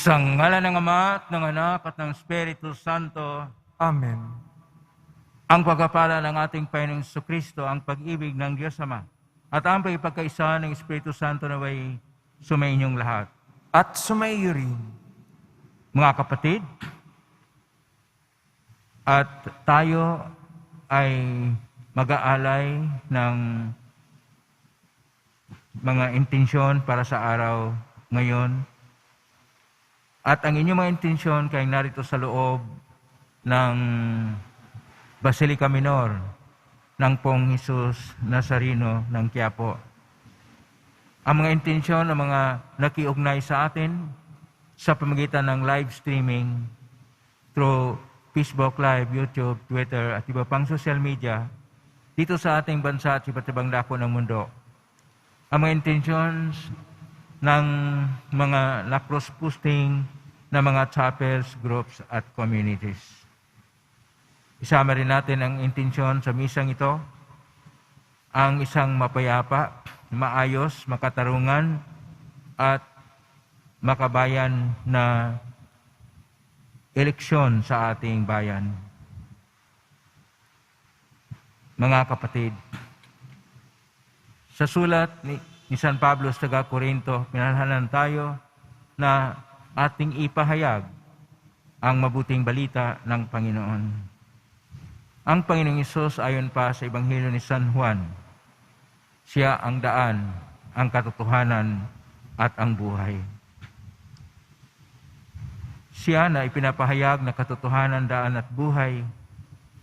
Sa ngalan ng Ama at ng Anak at ng Espiritu Santo, Amen. ang pagpapala ng ating Panginoong Jesucristo, ang pag-ibig ng Diyos Ama, at ang pagkakaisa ng Espiritu Santo naway sumainyong lahat. At sumaiyo rin. Mga kapatid, at tayo ay mag-aalay ng mga intensyon para sa araw ngayon. At ang inyong mga intensyon kay narito sa loob ng Basilica Minor ng Pong Jesus Nazareno ng Quiapo. Ang mga intensyon ng mga nakiugnay sa atin sa pamamagitan ng live streaming through Facebook Live, YouTube, Twitter at iba pang social media dito sa ating bansa at iba't ibang dako ng mundo. Ang mga intentions ng mga na-cross-posting na mga chapels, groups at communities. Isama rin natin ang intensyon sa misang ito, ang isang mapayapa, maayos, makatarungan at makabayan na eleksyon sa ating bayan. Mga kapatid, sa sulat ni San Pablo sa taga-Corinto, pinalhanan tayo na ating ipahayag ang mabuting balita ng Panginoon. Ang Panginoong Hesus ayon pa sa Ebanghelyo ni San Juan, siya ang daan, ang katotohanan at ang buhay. Siya na ipinapahayag na katotohanan, daan at buhay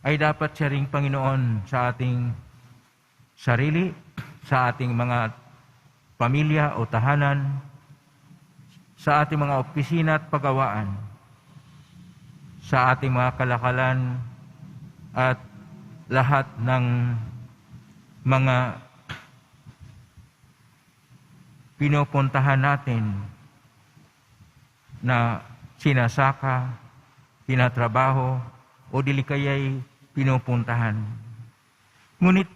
ay dapat siya ring Panginoon sa ating sarili, sa ating mga pamilya o tahanan, sa ating mga opisina at pagawaan, sa ating mga kalakalan at lahat ng mga pinupuntahan natin na sinasaka, tinatrabaho, o dilikayay pinupuntahan. Ngunit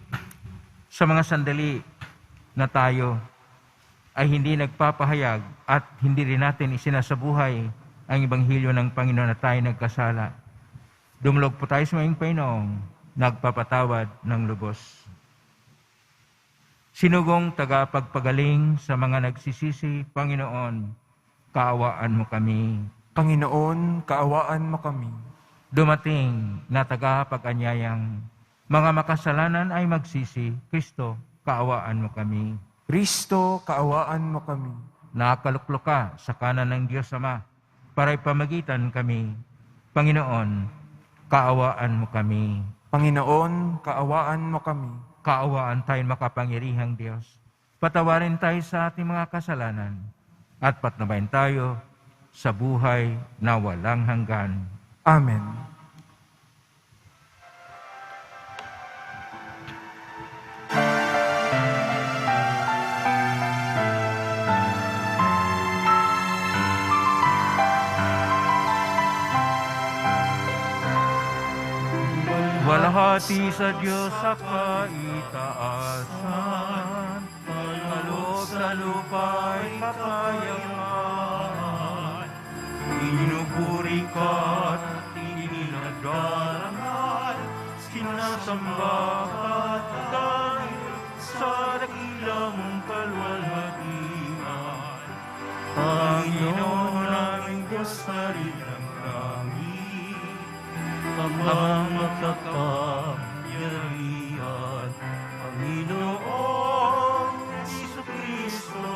sa mga sandali na tayo ay hindi nagpapahayag at hindi rin natin isinasabuhay ang Ebanghelyo ng Panginoon na tayo nagkasala, dumulog po tayo sa mga Panginoong nagpapatawad ng lubos. Sinugong tagapagpagaling sa mga nagsisisi, Panginoon, kaawaan mo kami. Panginoon, kaawaan mo kami. Dumating na tagapag-anyayang mga makasalanan ay magsisi, Kristo, kaawaan mo kami. Kristo, kaawaan mo kami. Nakaluklok ka sa kanan ng Diyos Ama para ipamagitan kami. Panginoon, kaawaan mo kami. Panginoon, kaawaan mo kami. Kaawaan tayo makapangyarihang Diyos. Patawarin tayo sa ating mga kasalanan at patnubayan tayo sa buhay na walang hanggan. Amen. Walhati sa Diyos sa kaitaasan, kaloob sa lupa'y kakayahan. Inupuri ka at ininadarangal, sinasamba at dahil sa dakilang kalwalhatian. Panginoon aming Diyos na rin ang langit, Amang magkapangyarihan, Panginoong Jesucristo,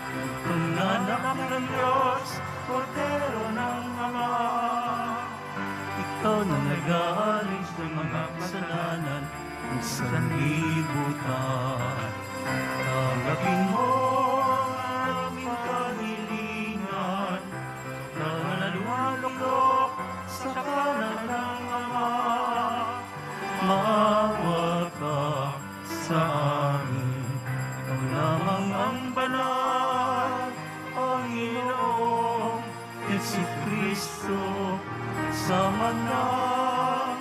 Itong anak ng Diyos, Kordero ng Ama. Ikaw na nag-aalis ng mga kasalanan ng sanlibutan. Tanggapin mo ang aming kahilingan, nalaluhalok sa kanan ng Ama. Maawa ka sa amin, ikaw lamang ang banal, Panginoong Jesucristo, sama ng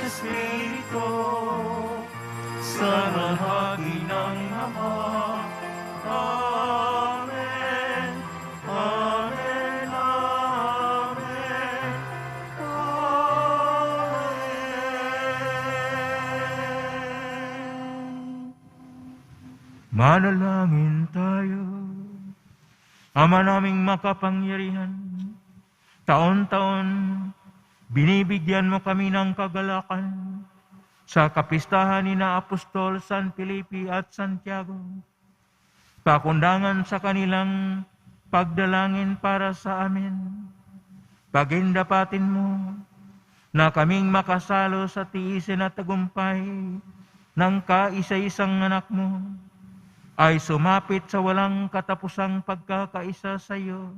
Espiritu, sa rahagi ng Ama. Amen. Amen. Manalangin tayo. Ama naming makapangyarihan, taon-taon binibigyan mo kami ng kagalakan sa kapistahan ni na Apostol San Felipe at Santiago. Pakundangan sa kanilang pagdalangin para sa amin. Pagindapatin mo na kaming makasalo sa tiisin at tagumpay ng kaisa-isang anak mo ay sumapit sa walang katapusang pagkakaisa sa iyo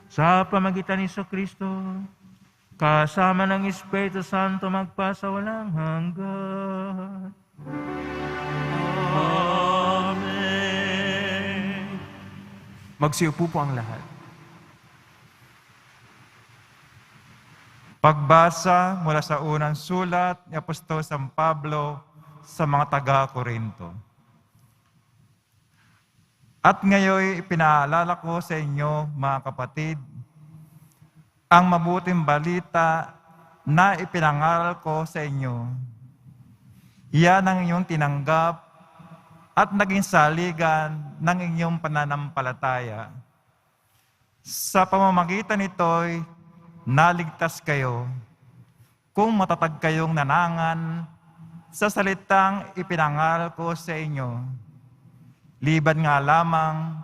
sa pamagitan ni Kristo kasama ng Espiritu Santo magpasawalang hanggan. Amen. Magsiupo po ang lahat. Pagbasa mula sa unang sulat ni Apostol San Pablo sa mga taga-Korinto. At ngayon ipinaalala ko sa inyo, mga kapatid, ang mabuting balita na ipinangaral ko sa inyo. Iyan ang inyong tinanggap at naging saligan ng inyong pananampalataya. Sa pamamagitan nito'y naligtas kayo kung matatag kayong nanangan sa salitang ipinangaral ko sa inyo. Liban nga lamang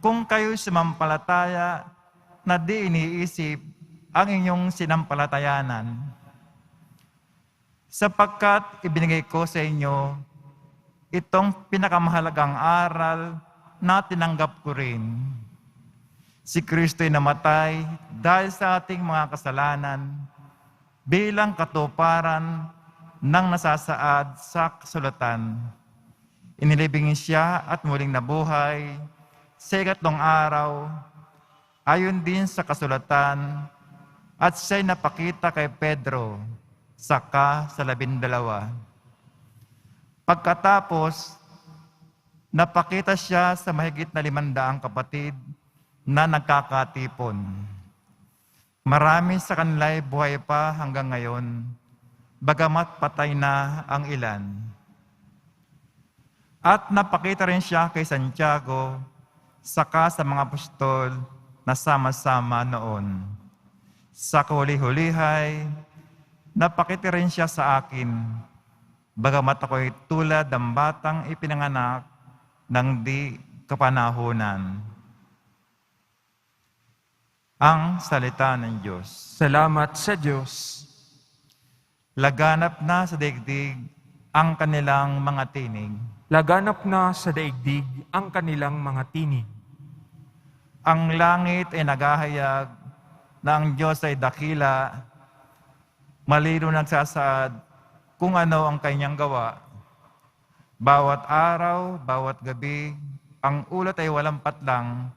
kung kayo sumampalataya na di iniisip ang inyong sinampalatayanan. Sapagkat ibinigay ko sa inyo itong pinakamahalagang aral na tinanggap ko rin. Si Kristo'y namatay dahil sa ating mga kasalanan bilang katuparan ng nasasaad sa kasulatan. Inilibing siya at muling nabuhay sa ikatlong araw, ayon din sa kasulatan, at siya'y napakita kay Pedro, saka sa 12. Pagkatapos, napakita siya sa mahigit na 500 kapatid na nagkakatipon. Marami sa kanila'y buhay pa hanggang ngayon, bagamat patay na ang ilan. At napakita rin siya kay Santiago, saka sa mga apostol na sama-sama noon. Sa kahuli-hulihay, napakita rin siya sa akin, bagamat ako'y tulad ng batang ipinanganak ng di kapanahunan. Ang salita ng Diyos. Salamat sa Diyos. Laganap na sa daigdig ang kanilang mga tinig. Laganap na sa daigdig ang kanilang mga tinig. Ang langit ay naghahayag na ang Diyos ay dakila, malino nagsasaad kung ano ang kanyang gawa. Bawat araw, bawat gabi, ang ulat ay walang patlang,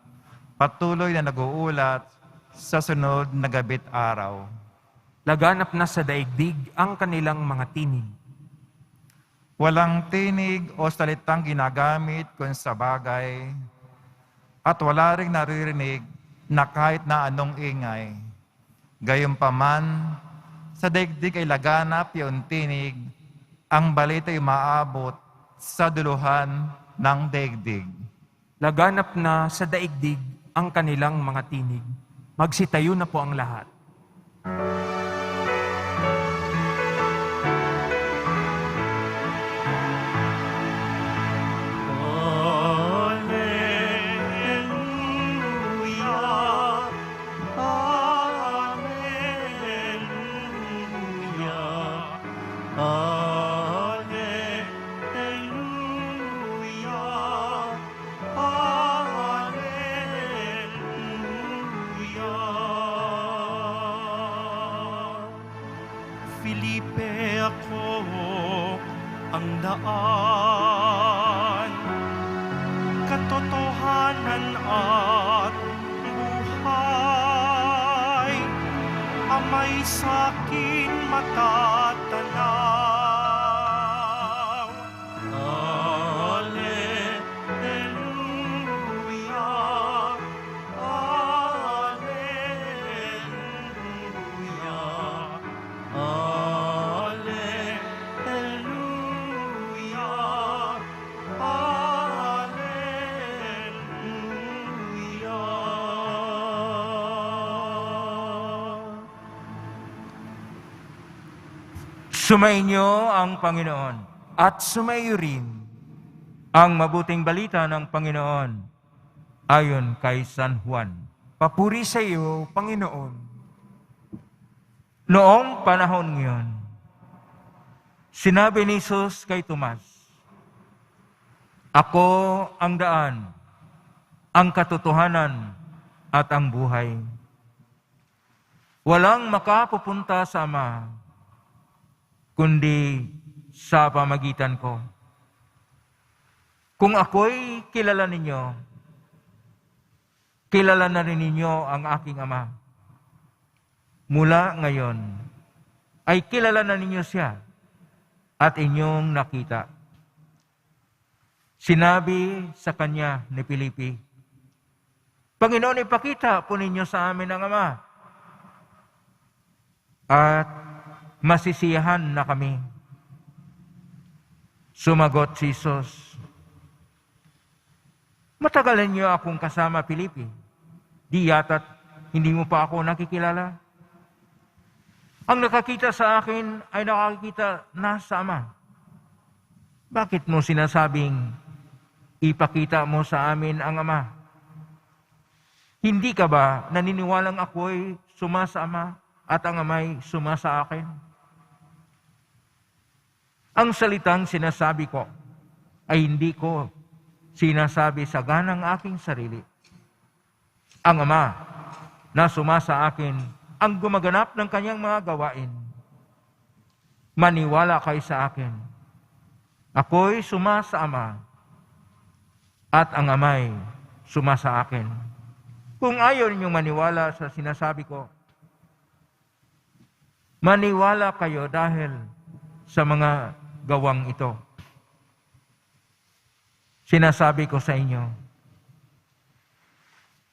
patuloy na nag-uulat sa sunod na gabi't araw. Laganap na sa daigdig ang kanilang mga tinig. Walang tinig o salitang ginagamit kung sa bagay, at wala ring naririnig na kahit na anong ingay. Gayunpaman, sa daigdig ay laganap yung tinig, ang balita ay maabot sa duluhan ng daigdig. Laganap na sa daigdig ang kanilang mga tinig. Magsitayo na po ang lahat. Felipe, ako ang daan, katotohanan at buhay. Ama'y sa'kin matatanaw. Alleluia, alleluia. Alleluia, alleluia. Sumainyo ang Panginoon. At sumayo rin. Ang mabuting balita ng Panginoon ayon kay San Juan. Papuri sa iyo, Panginoon. Noong panahon ngayon, sinabi ni Jesus kay Tomas, "Ako ang daan, ang katotohanan, at ang buhay. Walang makapupunta sa Ama, kundi sa pamagitan ko. Kung ako'y kilala ninyo, kilala na rin ninyo ang aking Ama. Mula ngayon, ay kilala na ninyo siya at inyong nakita." Sinabi sa kanya ni Felipe, "Panginoon, ipakita po ninyo sa amin ang Ama, at masisiyahan na kami." Sumagot si Jesus, "Matagalan niyo akong kasama, Felipe. Di yata't hindi mo pa ako nakikilala? Ang nakakita sa akin ay nakakita na sa Ama. Bakit mo sinasabing, ipakita mo sa amin ang Ama? Hindi ka ba naniniwalang ako'y suma sa Ama at ang Ama'y suma sa akin? Ang salitang sinasabi ko ay hindi ko sinasabi sa ganang aking sarili. Ang Ama na suma sa akin ang gumaganap ng kanyang mga gawain. Maniwala kayo sa akin. Ako'y suma sa Ama at ang Ama'y suma sa akin. Kung ayaw ninyong maniwala sa sinasabi ko, maniwala kayo dahil sa mga gawang ito. Sinasabi ko sa inyo,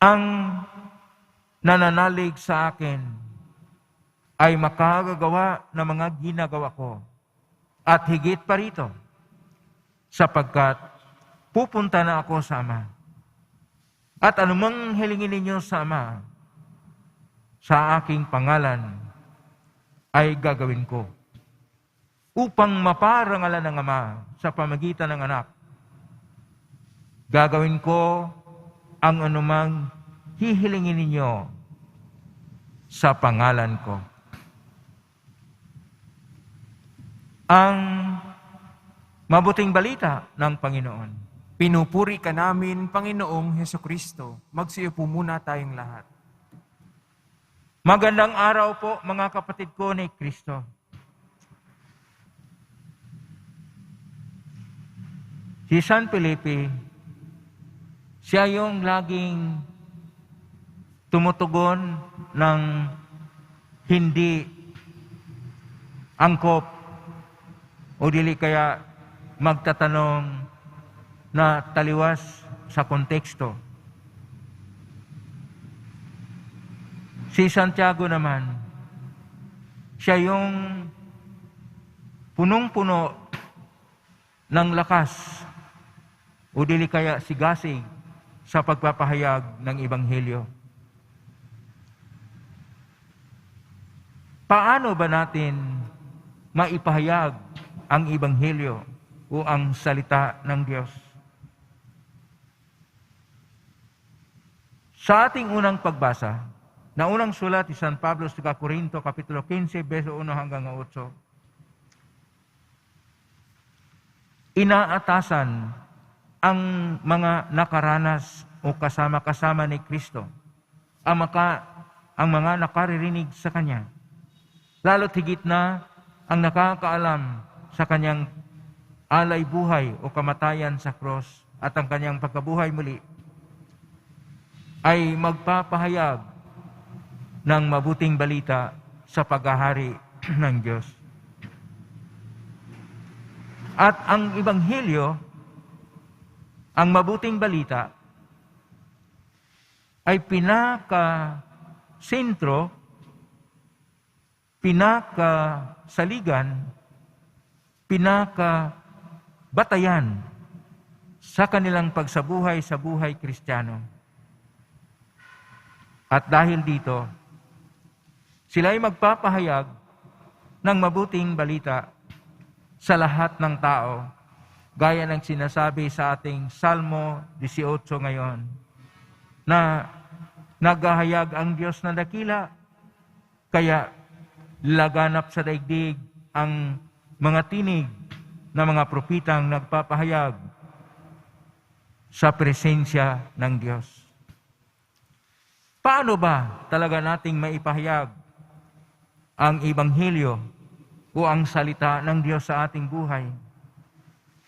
ang nananalig sa akin ay makagagawa ng mga ginagawa ko at higit pa rito, sapagkat pupunta na ako sa Ama. At anumang hilingin ninyo sa Ama, sa aking pangalan, ay gagawin ko, upang maparangalan ng Ama sa pamagitan ng Anak. Gagawin ko ang anumang hihilingin ninyo sa pangalan ko." Ang mabuting balita ng Panginoon. Pinupuri ka namin, Panginoong Hesukristo. Magsiupo muna tayong lahat. Magandang araw po mga kapatid ko ni Kristo. Si San Felipe, siya yung laging tumutugon ng hindi angkop o dili kaya magtatanong na taliwas sa konteksto. Si Santiago naman, siya yung punong-puno ng lakas o dili kaya sigasig sa pagpapahayag ng Ebanghelyo. Paano ba natin maipahayag ang Ebanghelyo o ang salita ng Diyos? Sa ating unang pagbasa, na unang sulat ni San Pablo sa Corinto, Kapitulo 15, verso 1 hanggang 8, inaatasan ang mga nakaranas o kasama-kasama ni Kristo, ang mga nakaririnig sa Kanya, lalo't higit na ang nakakaalam sa Kanyang alay buhay o kamatayan sa cross at ang Kanyang pagkabuhay muli, ay magpapahayag ng mabuting balita sa paghahari ng Diyos. At ang Ebanghelyo, ang mabuting balita, ay pinaka-sentro, pinaka-saligan, pinaka-batayan sa kanilang pagsabuhay sa buhay Kristiyano. At dahil dito, sila ay magpapahayag ng mabuting balita sa lahat ng tao, gaya ng sinasabi sa ating Salmo 18 ngayon, na naghahayag ang Diyos na dakila, kaya laganap sa daigdig ang mga tinig na mga propitang nagpapahayag sa presensya ng Diyos. Paano ba talaga nating maipahayag ang Ebanghelyo o ang salita ng Diyos sa ating buhay?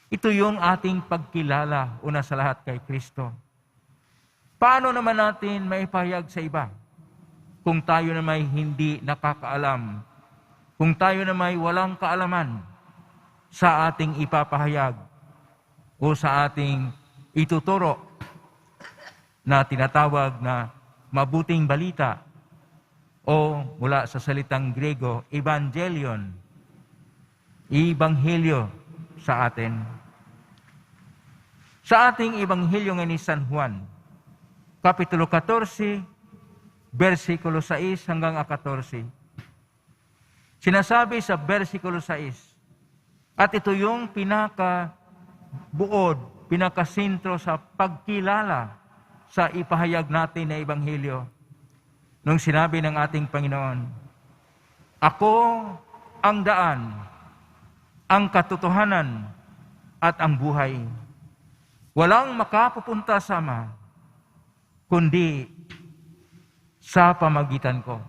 Ito yung ating pagkilala una sa lahat kay Kristo. Paano naman natin maipahayag sa iba kung tayo na may hindi nakakaalam, kung tayo na may walang kaalaman sa ating ipapahayag o sa ating ituturo na tinatawag na mabuting balita o mula sa salitang Grego, evangelion, ebanghelyo sa atin. Sa ating ebanghelyo ngayon ni San Juan, Kapitulo 14, versikulo 6 hanggang 14. Sinasabi sa versikulo 6, at ito yung pinakabuod, pinakasintro sa pagkilala sa ipahayag natin na ebanghelyo. Nung sinabi ng ating Panginoon, ako ang daan, ang katotohanan, at ang buhay. Walang makapupunta sa Ama, kundi sa pamagitan ko.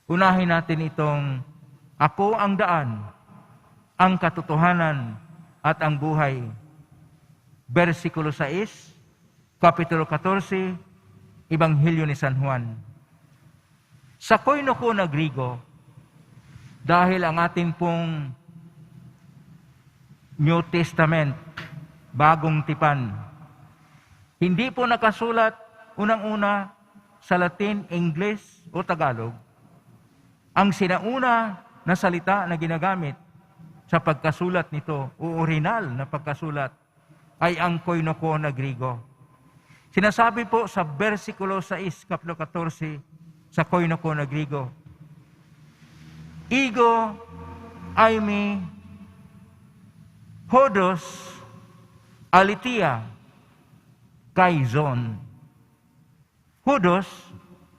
Unahin natin itong, ako ang daan, ang katotohanan, at ang buhay. Versikulo 6, Kapitulo 14, Ebanghelyo ni San Juan. Sa koinoko na Grigo, dahil ang ating pong New Testament, bagong tipan, hindi po nakasulat unang-una sa Latin, English o Tagalog. Ang sinauna na salita na ginagamit sa pagkasulat nito, o original na pagkasulat, ay ang koinoko na Grigo. Sinasabi po sa versikulo 6, Kapitulo 14, sa koinoko na Grigo, Ego, aimi, hodos, alitia, kaizon. Hodos,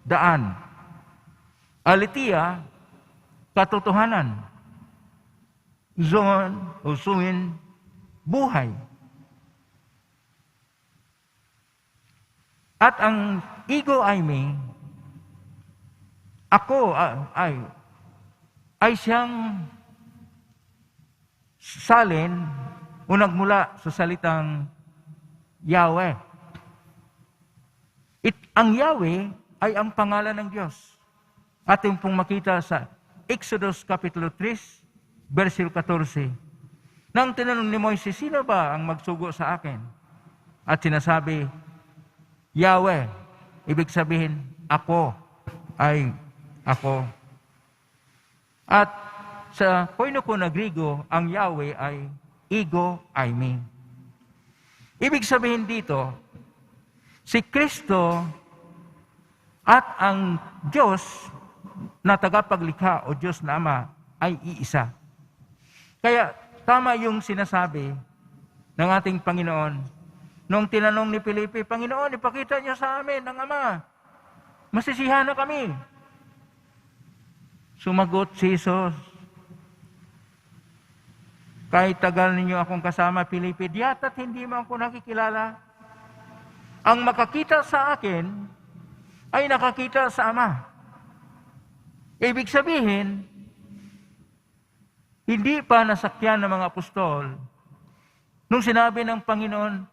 daan. Alitia, katotohanan. Zon o suin, buhay. At ang ego aimi, ako ay siyang salin o nagmula sa salitang Yahweh. Ang Yahweh ay ang pangalan ng Diyos. Ating pong makita sa Exodus Kapitulo 3, versikulo 14. Nang tinanong ni Moises, sino ba ang magsugo sa akin? At sinasabi, Yahweh, ibig sabihin, ako ay ako. At sa koinoko na Grigo, ang Yahweh ay ego aimi. Ibig sabihin dito, si Kristo at ang Diyos na tagapaglikha o Diyos na Ama ay iisa. Kaya tama yung sinasabi ng ating Panginoon nung tinanong ni Felipe, Panginoon, ipakita niyo sa amin ang Ama. Masisiyahan na kami. Sumagot si Jesus, kahit tagal ninyo akong kasama, Felipe, diya't hindi mo ako nakikilala. Ang makakita sa akin ay nakakita sa Ama. Ibig sabihin, hindi pa nasakyan ng mga apostol nung sinabi ng Panginoon,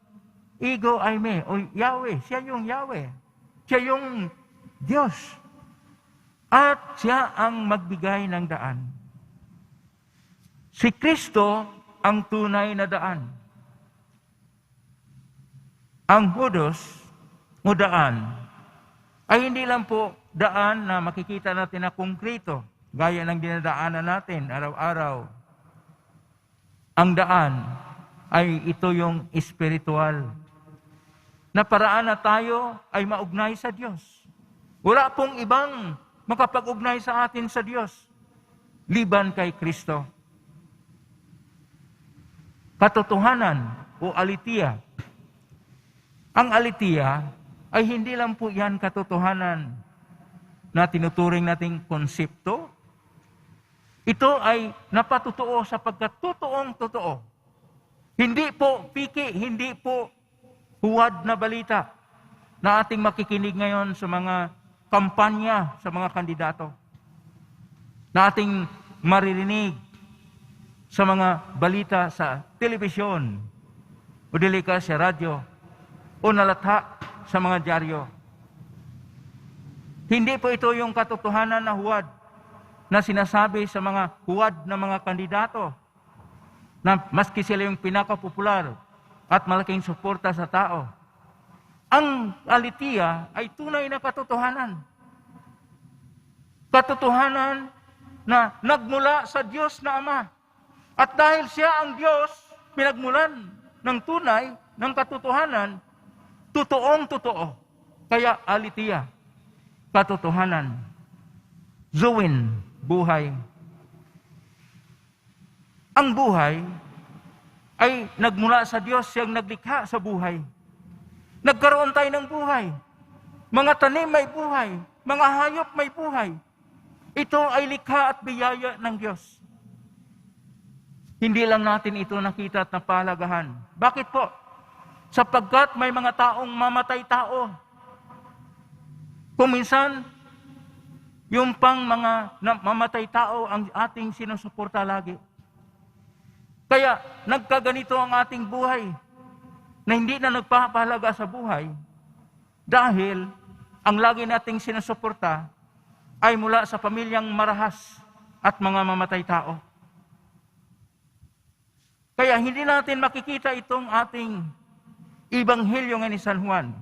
ego aimi, o Yahweh, siya yung Yahweh. Siya yung Diyos. At siya ang magbigay ng daan. Si Kristo ang tunay na daan. Ang hodos o daan ay hindi lang po daan na makikita natin na konkreto, gaya ng dinadaanan natin araw-araw. Ang daan ay ito yung espiritual, na paraan na tayo ay maugnay sa Diyos. Wala pong ibang makapag-ugnay sa atin sa Diyos, liban kay Kristo. Katotohanan o aletheia. Ang aletheia ay hindi lang po yan katotohanan na tinuturing nating konsepto. Ito ay napatutuo sapagkat totoong totoo. Hindi po piki, hindi po huwad na balita na ating makikinig ngayon sa mga kampanya sa mga kandidato. Na ating maririnig sa mga balita sa telebisyon o dili ka sa radyo o nalatha sa mga dyaryo. Hindi po ito yung katotohanan na huwad na sinasabi sa mga huwad na mga kandidato na maski sila yung pinakapopular at malaking suporta sa tao. Ang aletheia ay tunay na katotohanan. Katotohanan na nagmula sa Diyos na Ama. At dahil siya ang Diyos, pinagmulan ng tunay, ng katotohanan, totoong totoo. Kaya aletheia, katotohanan. Zoin, buhay. Ang buhay ay nagmula sa Diyos, siyang naglikha sa buhay. Nagkaroon tayo ng buhay. Mga tanim may buhay, mga hayop may buhay. Ito ay likha at biyaya ng Diyos. Hindi lang natin ito nakita at napalagahan. Bakit po? Sapagkat may mga taong mamatay tao. Kung minsan, yung pang mga mamatay tao ang ating sinusuporta lagi. Kaya nagkaganito ang ating buhay na hindi na nagpapahalaga sa buhay dahil ang lagi nating sinusuporta ay mula sa pamilyang marahas at mga mamatay tao. Kaya hindi natin makikita itong ating Ebanghelyo nga ni San Juan,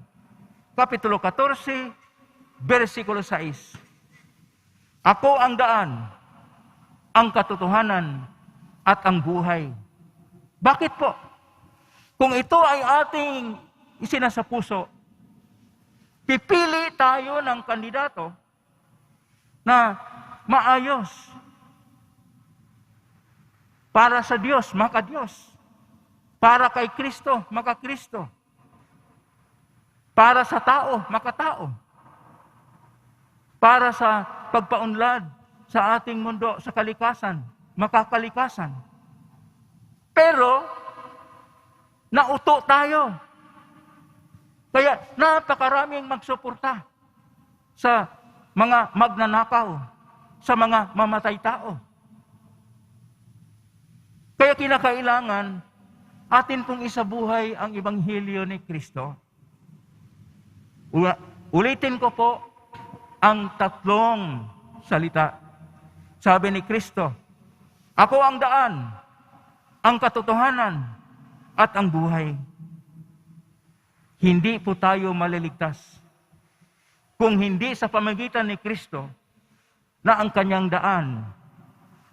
Kapitulo 14, versikulo 6. Ako ang daan, ang katotohanan, at ang buhay. Bakit po? Kung ito ay ating isinasa puso, pipili tayo ng kandidato na maayos. Para sa Diyos, maka Diyos. Para kay Kristo, maka Kristo. Para sa tao, maka tao. Para sa pagpaunlad sa ating mundo, sa kalikasan, makakalikasan. Pero, nauto tayo. Kaya napakaraming magsuporta sa mga magnanakaw, sa mga mamatay tao. Kaya kinakailangan atin pong isabuhay ang Ebanghelyo ni Kristo. Ulitin ko po ang tatlong salita. Sabi ni Kristo, ako ang daan, ang katotohanan, at ang buhay. Hindi po tayo maliligtas kung hindi sa pamagitan ni Kristo na ang kanyang daan,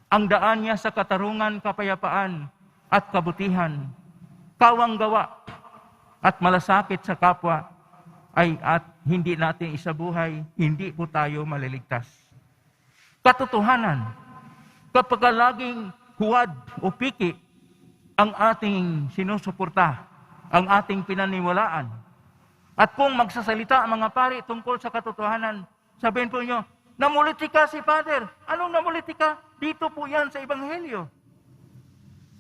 ang daan niya sa katarungan, kapayapaan, at kabutihan, kawang gawa, at malasakit sa kapwa, ay at hindi natin isabuhay, hindi po tayo maliligtas. Katotohanan, kapag laging huwad o piki ang ating sinusuporta, ang ating pinaniwalaan, at kung magsasalita ang mga pari tungkol sa katotohanan, sabihin po nyo, namulitika si Father. Anong namulitika? Dito po yan sa Ebanghelyo.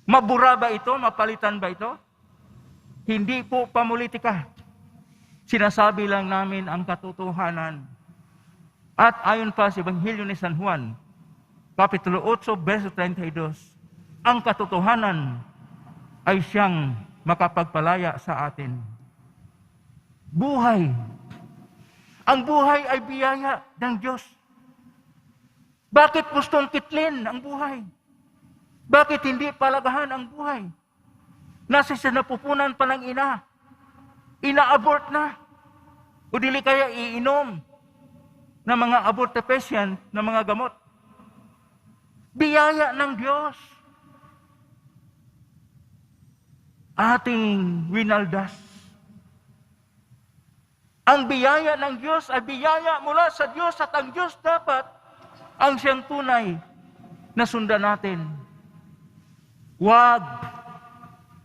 Mabura ba ito? Mapalitan ba ito? Hindi po pamulitika. Sinasabi lang namin ang katotohanan. At ayon pa sa Ebanghelyo ni San Juan, Kapitulo 8, verso 32, ang katotohanan ay siyang makapagpalaya sa atin. Buhay. Ang buhay ay biyaya ng Diyos. Bakit gustong kitlin ang buhay? Bakit hindi palagahan ang buhay? Nasa sinapupunan pa ng ina. Ina-abort na. O dili kaya iinom ng mga abortifacient na mga gamot. Biyaya ng Diyos. Ating winaldas. Ang biyaya ng Diyos ay biyaya mula sa Diyos at ang Diyos dapat ang siyang tunay na sundan natin. Huwag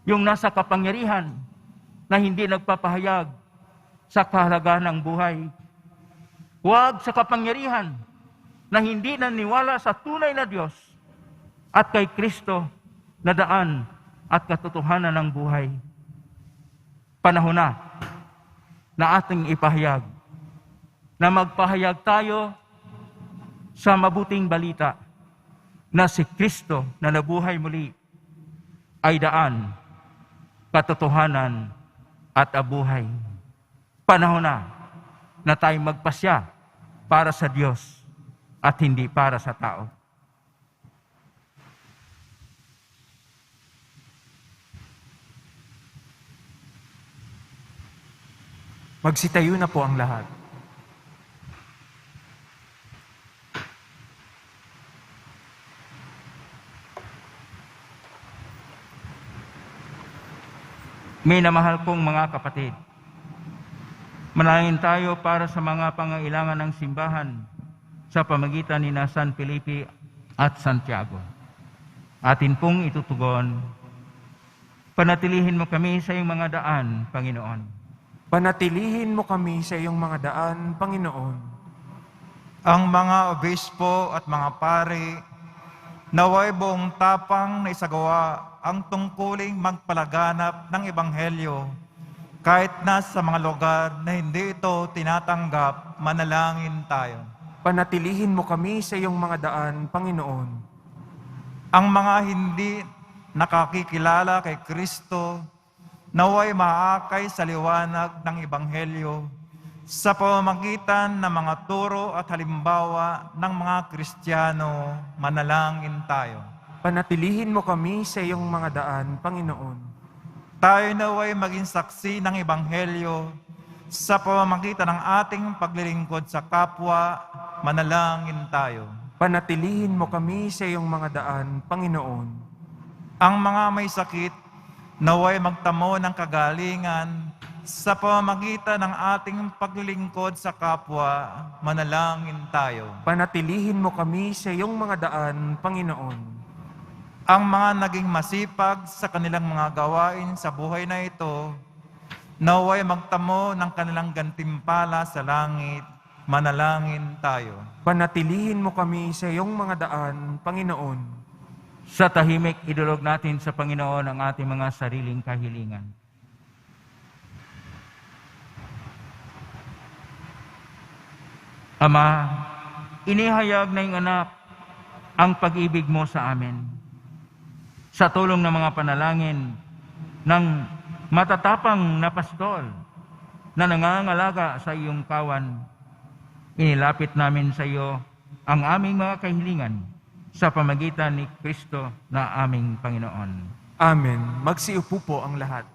yung nasa kapangyarihan na hindi nagpapahayag sa kahalagahan ng buhay. Huwag sa kapangyarihan na hindi naniwala sa tunay na Diyos at kay Kristo na daan at katotohanan ng buhay. Panahon na ating ipahayag, na magpahayag tayo sa mabuting balita na si Kristo na nabuhay muli ay daan, katotohanan at abuhay. Panahon na tayo magpasya para sa Diyos at hindi para sa tao. Magsitayo na po ang lahat. Minamahal kong mga kapatid, manalangin tayo para sa mga pangailangan ng simbahan sa pamagitan ni San Felipe at Santiago. Atin pong itutugon, panatilihin mo kami sa iyong mga daan, Panginoon. Panatilihin mo kami sa iyong mga daan, Panginoon. Ang mga obispo at mga pari, naway buong tapang na isagawa ang tungkuling magpalaganap ng Ebanghelyo kahit na sa mga lugar na hindi ito tinatanggap, manalangin tayo. Panatilihin mo kami sa iyong mga daan, Panginoon. Ang mga hindi nakakikilala kay Kristo, naway maakay sa liwanag ng Ebanghelyo sa pamamagitan ng mga turo at halimbawa ng mga Kristiyano, manalangin tayo. Panatilihin mo kami sa iyong mga daan, Panginoon. Tayo naway maging saksi ng Ebanghelyo sa pamamagitan ng ating paglilingkod sa kapwa, manalangin tayo. Panatilihin mo kami sa iyong mga daan, Panginoon. Ang mga may sakit, naway magtamo ng kagalingan sa pamamagitan ng ating paglilingkod sa kapwa, manalangin tayo. Panatilihin mo kami sa iyong mga daan, Panginoon. Ang mga naging masipag sa kanilang mga gawain sa buhay na ito, naway magtamo ng kanilang gantimpala sa langit, manalangin tayo. Panatilihin mo kami sa iyong mga daan, Panginoon. Sa tahimik, idulog natin sa Panginoon ang ating mga sariling kahilingan. Ama, inihayag na yung anak ang pag-ibig mo sa amin. Sa tulong ng mga panalangin ng matatapang na pastol na nangangalaga sa iyong kawan, inilapit namin sa iyo ang aming mga kahilingan sa pamagitan ni Kristo na aming Panginoon. Amen. Magsiupo po ang lahat.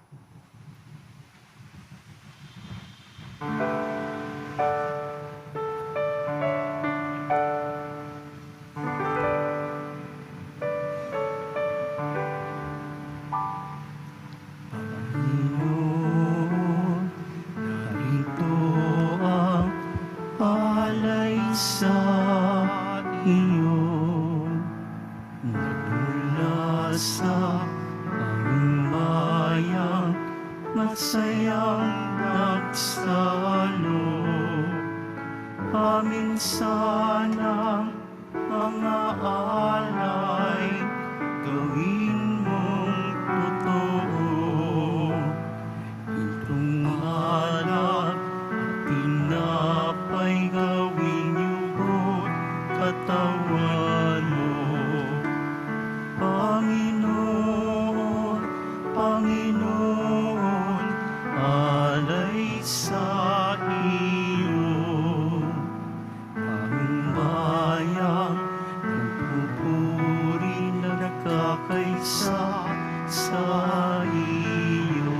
Narito ang palay sa iyo, mula sa aming bayang masayang nagsalo. Paminsanang mga alay, gawin mong totoo. Itong alak at tinapay, gawin niyo't katawan mo. Panginoon, Panginoon, alay sa iyo. Ang bayang nagpupuri na nagkakaisa sa iyo.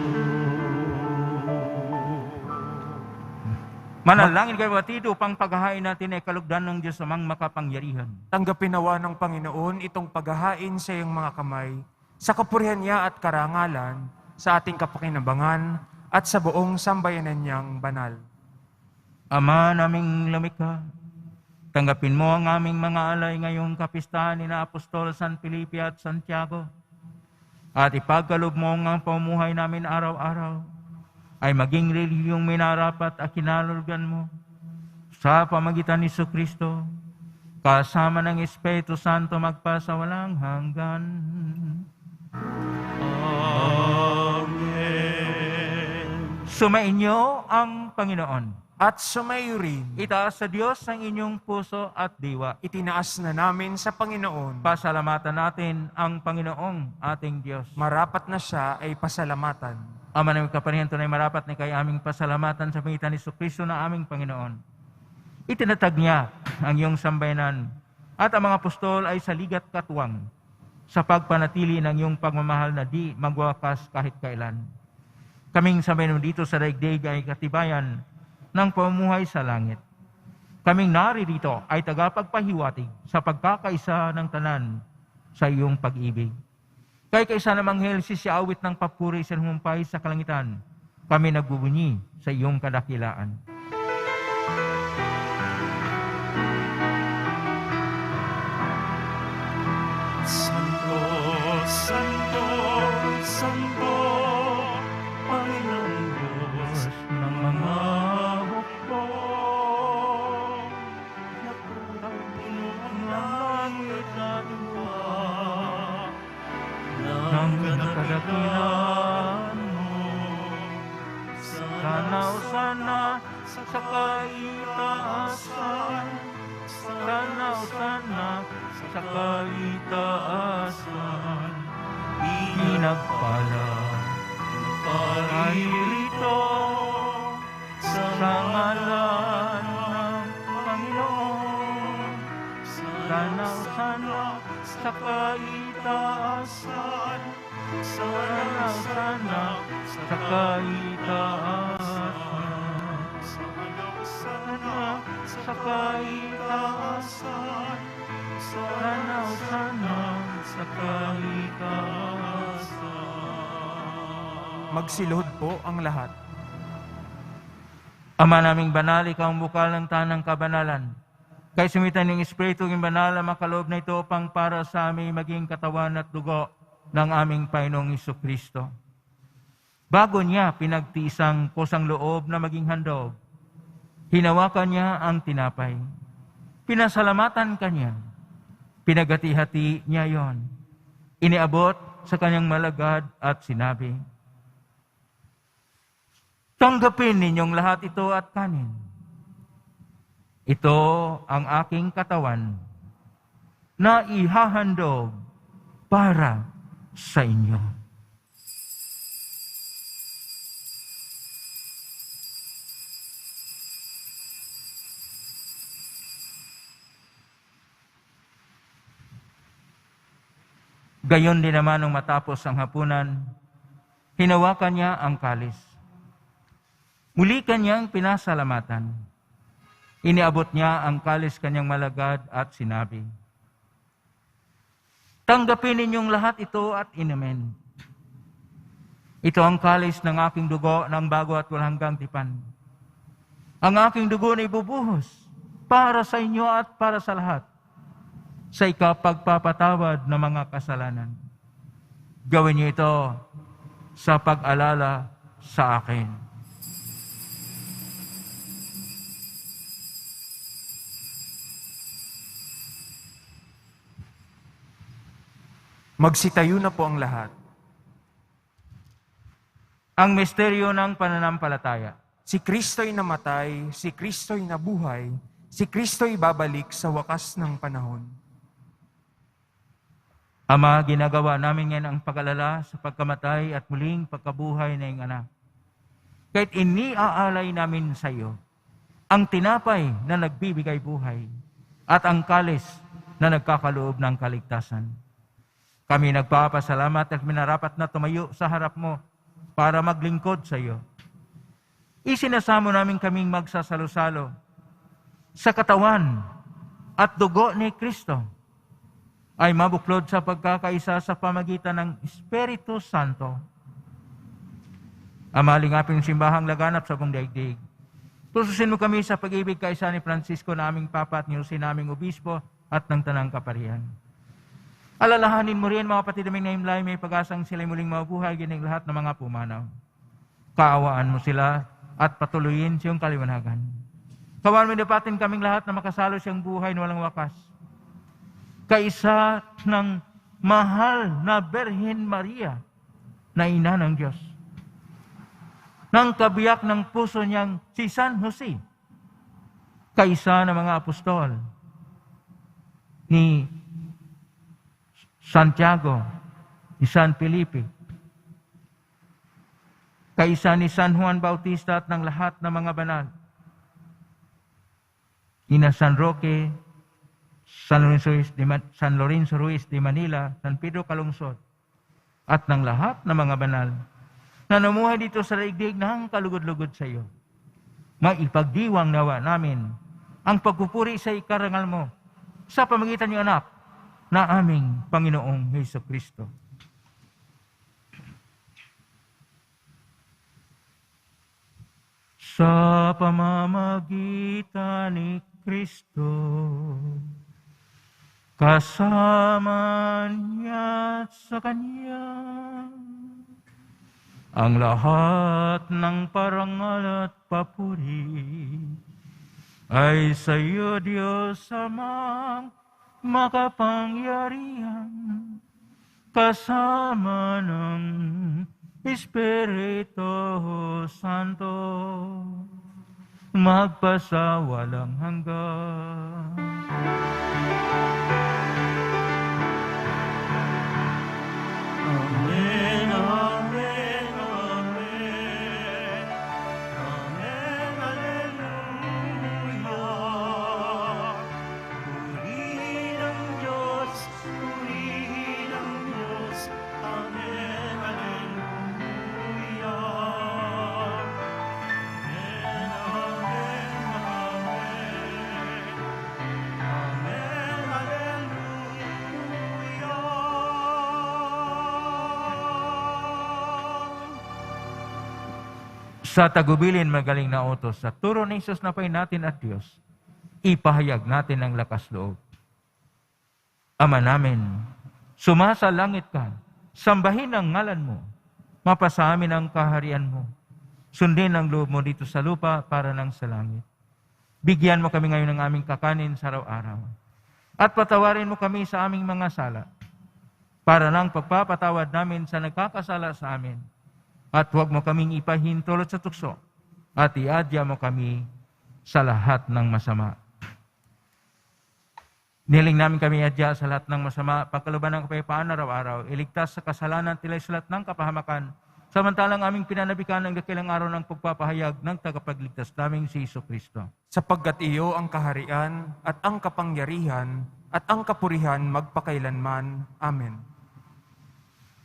Manalangin kayo batid upang paghahain natin ay kalugdan ng Diyos amang makapangyarihan. Tanggapin nawa ng Panginoon itong paghahain sa iyong mga kamay, sa kapurihan niya at karangalan, sa ating kapakinabangan, at sa buong sambayanan niyang banal. Ama naming lumikha, Tanggapin mo ang aming mga alay ngayong kapistahan ni na Apostol San Felipe at Santiago. At ipagkaloob mo ang pamuhay namin araw-araw ay maging relihiyong minarapat at kinalulgan mo sa pamagitan ni Jesucristo, kasama ng Espiritu Santo magpasa walang hanggan. Amen. Sumainyo ang Panginoon. At sumayo rin, Itaas sa Diyos ang inyong puso at diwa. itinaas na namin sa Panginoon. Pasalamatan natin ang Panginoong ating Diyos. Marapat na siya ay pasalamatan. Ama ng kaparihan, tunay marapat na kay aming pasalamatan sa pangitan ni Jesucristo na aming Panginoon. Itinatag niya ang iyong sambayanan at ang mga apostol ay sa ligat katuwang sa pagpanatili ng iyong pagmamahal na di magwakas kahit kailan. Kaming sambayanan dito sa daigdig ay katibayan ng pamumuhay sa langit. Kaming naririto ay tagapagpahiwatig sa pagkakaisa ng tanan sa iyong pag-ibig. Kay kaisa namang helsi si awit ng papuri sa humumpay sa kalangitan, kami nagbubunyi sa iyong kadakilaan. Santo, Santo, Santo, Panginoong Diyos ng mga hukbo. Napulang pinuang langit at lupa ng kadakilaan mo. Sana o sana sa kaitaasan, sana o sana sa kaitaasan, pinagpala paririto sa ngalan ng Panginoon. Sana o sana sa kaitaasan, sana o sana sa kaitaasan, sana o sana sa kaitaasan, sana o sana sa kaitaasan. Magsiluhod po ang lahat. Ama naming banal, ikaw ang bukal ng tanang kabanalan. Kay sumitan ng Espiritu ng banal, ang makaloob na ito pang para sa aming maging katawan at dugo ng aming Panginoong Jesucristo. Bago niya pinagtiisang kusang loob na maging handog, hinawakan niya ang tinapay. Pinasalamatan kanya. Pinagati-hati niya yon. Iniabot sa kanyang malagad at sinabi, "Tanggapin ninyong lahat ito at kanin. Ito ang aking katawan na ihahandog para sa inyo." Gayon din naman nung matapos ang hapunan, hinawakan niya ang kalis. Muli kanyang pinasalamatan. Iniabot niya ang kalis kanyang malagad at sinabi, "Tanggapin ninyong lahat ito at inumin. Ito ang kalis ng aking dugo ng bago at walang hanggang tipan. Ang aking dugo na ibubuhos para sa inyo at para sa lahat, sa ikapagpapatawad ng mga kasalanan. Gawin niyo ito sa pag-alala sa akin." Magsitayo na po ang lahat. Ang misteryo ng pananampalataya. Si Kristo'y namatay, si Kristo'y nabuhay, si Kristo'y babalik sa wakas ng panahon. Ama, ginagawa namin ngayon ang pag-alala sa pagkamatay at muling pagkabuhay na iyong anak. Kahit iniaalay namin sa iyo ang tinapay na nagbibigay buhay at ang kalis na nagkakaloob ng kaligtasan. Kami nagpapasalamat at minarapat na tumayo sa harap mo para maglingkod sa iyo. Isinasamo namin kaming magsasalo-salo sa katawan at dugo ni Kristo ay mabuklod sa pagkakaisa sa pamagitan ng Espiritu Santo. Ama, lingapin simbahang laganap sa buong daigdig. Tususin mo kami sa pag-ibig kaisa ni Francisco na aming Papa at ni Jose naming Obispo at ng Tanang Kaparihan. Alalahanin mo rin mga kapatid naming naimlay, may pag-asang sila'y muling mabuhay, gining lahat ng mga pumanaw. Kaawaan mo sila at patuloyin siyang kaliwanagan. Kawan mo dapatin kaming lahat na makasalo siyang buhay na walang wakas. Kaisa ng mahal na Birhen Maria na ina ng Diyos. Nang kabiyak ng puso niyang si San Jose, kaisa ng mga apostol ni Santiago, ni San Felipe, kaisa ni San Juan Bautista at ng lahat ng mga banal, ina San Roque, San Lorenzo Ruiz de Manila, San Pedro Calungsod, at ng lahat ng mga banal na namuhay dito sa daigdig ng kalugod-lugod sa iyo. Maipagdiwang nawa namin ang pagpupuri sa ikarangal mo sa pamagitan ng anak na aming Panginoong Jesucristo. Sa pamamagitan ni Kristo, kasama niya at sa Kanya, ang lahat ng parangal at papuri ay sa iyo, Diyos Amang makapangyarihan, kasama ng Espiritu Santo, magpasawalang hanggan. Amen, amen, amen. Amen, hallelujah. Purihin ang Diyos, purihin ang Diyos. Amen, hallelujah. Amen, amen, amen. Amen, hallelujah. Sa tagubilin magaling na utos, sa turo ni Jesus na pay natin at Diyos, ipahayag natin ang lakas loob. Ama namin, sumasalangit ka, sambahin ang ngalan mo, mapasa amin ang kaharian mo, sundin ang loob mo dito sa lupa para nang sa langit. Bigyan mo kami ngayon ng aming kakanin sa araw-araw, at patawarin mo kami sa aming mga sala, para nang pagpapatawad namin sa nagkakasala sa amin, at huwag mo kaming ipahintulot sa tukso, at iadya mo kami sa lahat ng masama. Niling namin kami adya sa lahat ng masama, pagkaluban ng kapayapaan araw-araw, iligtas sa kasalanan, tilay sa lahat ng kapahamakan, samantalang aming pinanabikan ang dakilang araw ng pagpapahayag ng tagapagligtas naming si Jesucristo. Sapagkat iyo ang kaharian at ang kapangyarihan at ang kapurihan magpakailanman. Amen.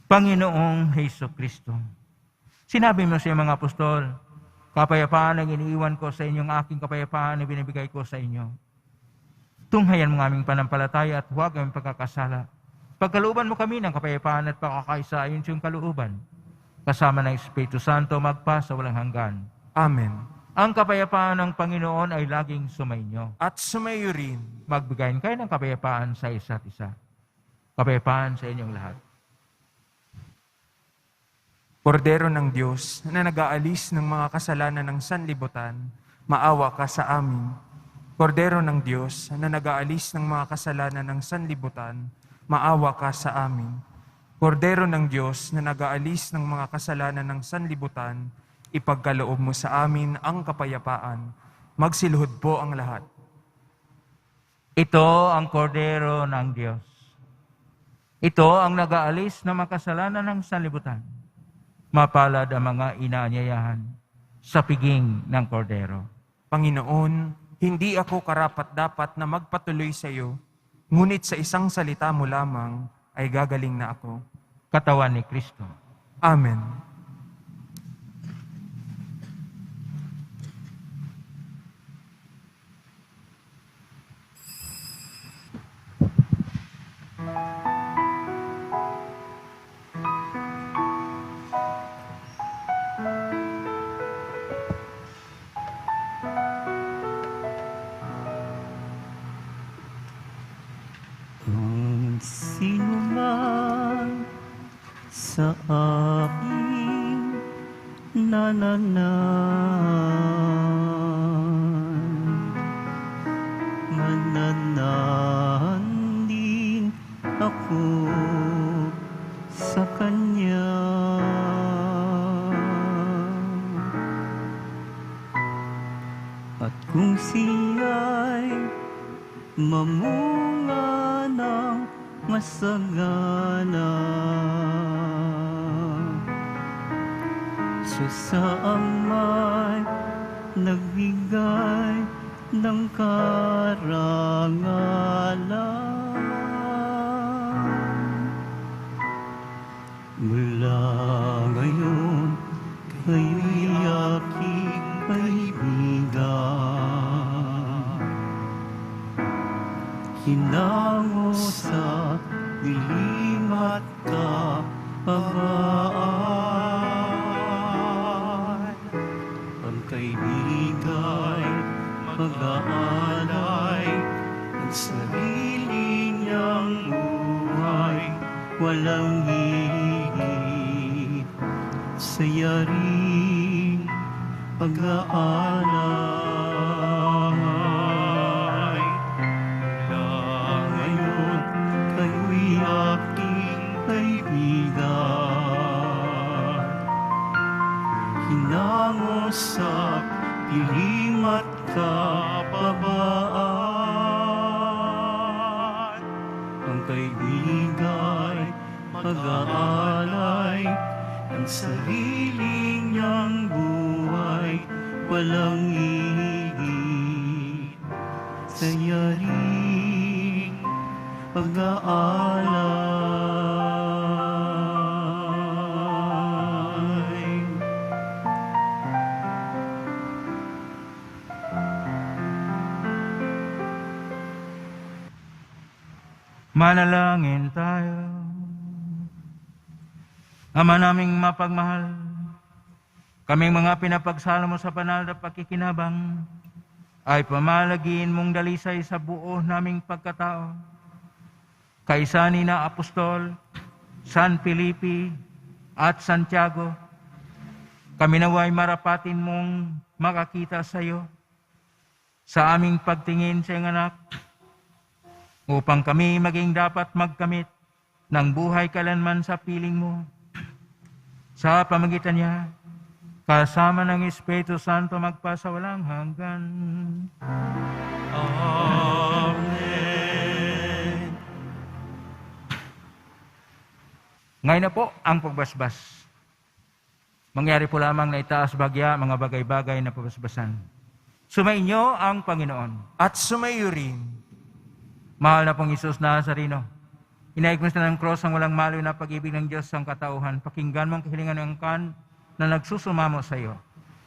Panginoong Jesucristo, sinabi mo sa iyong mga apostol, kapayapaan ang iniiwan ko sa inyong aking kapayapaan na binibigay ko sa inyo. Tunghayan mo ng aming panampalataya at huwag aming pagkakasala. Pagkalooban mo kami ng kapayapaan at pakakaisa ayon sa iyong kalooban, kasama ng Espiritu Santo magpa sa walang hanggan. Amen. Ang kapayapaan ng Panginoon ay laging sumainyo. At sumayo rin. Magbigayin kayo ng kapayapaan sa isa't isa. Kapayapaan sa inyong lahat. Kordero ng Diyos na nag-aalis ng mga kasalanan ng sanlibutan, maawa ka sa amin. Kordero ng Diyos na nag-aalis ng mga kasalanan ng sanlibutan, maawa ka sa amin. Kordero ng Diyos na nag-aalis ng mga kasalanan ng sanlibutan, ipagkaloob mo sa amin ang kapayapaan. Magsiluhod po ang lahat. Ito ang kordero ng Diyos. Ito ang nag-aalis ng mga kasalanan ng sanlibutan. Mapalad ang mga inaanyayahan sa piging ng kordero. Panginoon, hindi ako karapat-dapat na magpatuloy sa iyo, ngunit sa isang salita mo lamang ay gagaling na ako. Katawan ni Kristo. Amen. sa aking nananan. Mananahan din ako sa Kanya. At kung siya'y mamunga ng masagana, saang may nagbigay ng karangalan. Mula ngayon, kayo'y aking kaibigan. Hinango sa dilim at kapabaan. Ang kaibigay mag-aalay ng sarili niyang buhay, walang higit sa yaring pag-aalay. Mula ngayon, kayo'y aking kaibigan. Hinango sa dilim at kapabaan. Ang kaibigay mag-aalay ng sarili niyang buhay, walang higit sa yaring pag-aalay. Manalangin tayo. Ama naming mapagmahal, kaming mga pinapagsalo mo sa banal na pakikinabang, ay pamalagin mong dalisay sa buo naming pagkatao. Kaysa ni na Apostol, San Felipe at Santiago, kami naway marapatin mong makakita sa iyo sa aming pagtingin sa iyong anak, upang kami maging dapat magkamit ng buhay kailanman sa piling mo. Sa pamagitan niya, kasama ng Espiritu Santo magpasawalang hanggan. Amen. Ngayon na po ang pagbasbas. Mangyari po lamang na itaas bagya mga bagay-bagay na pabasbasan. Sumainyo ang Panginoon. At sumayo rin. Mahal na pong Isus Nazareno, inaigmas na ng cross ang walang malo na pag-ibig ng Diyos ang katauhan. Pakinggan mo ang kahilingan ng kan na nagsusumamo sa iyo.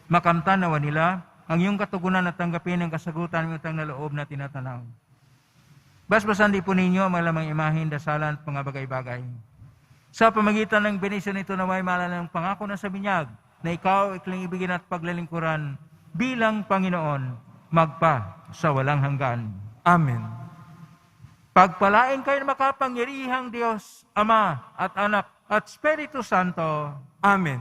Makamtan nawa nila ang iyong katugunan at tanggapin ang kasagutan ng utang na loob na tinatanaw. Basbasan di po ninyo ang malamang imahin, dasalan at mga bagay-bagay. Sa pamagitan ng benisyon ito naway maalala ng pangako na sa binyag na ikaw ikling ibigin at paglalingkuran bilang Panginoon magpa sa walang hanggan. Amen. Pagpalain kayo ng makapangyarihang Diyos, Ama at Anak at Espiritu Santo. Amen.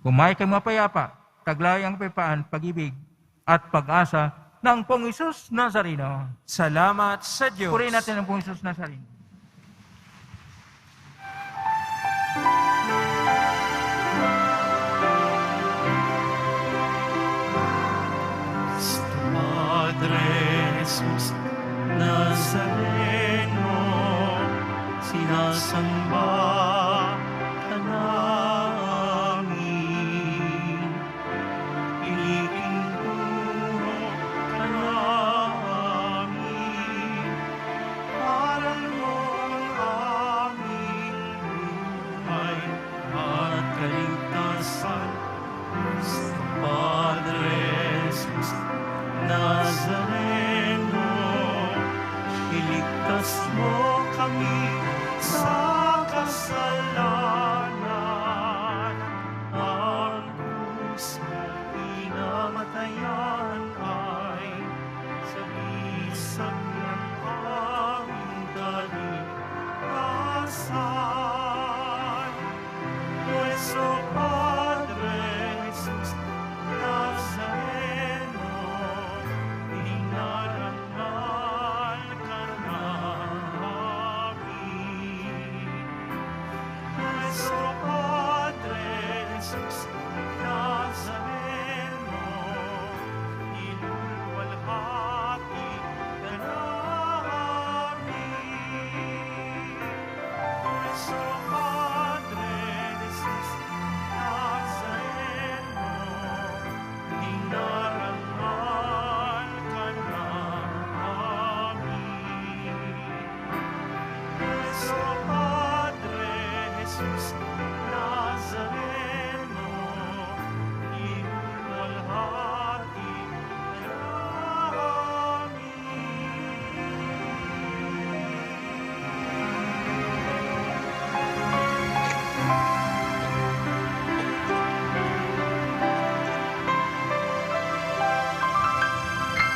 Kumain kayong mapayapa, taglay ang kapayapaan, pag-ibig at pag-asa ng Pong Isus Nazareno. Salamat sa Diyos. Purihin natin ang Pong Isus Nazareno. Padre Jesus Nazareno, sinasamba ka namin. Iniinturo ka namin. Aral mo ang aming buhay at kaligtasan. Sa Padre Jesus Nazareno, iligtas mo kami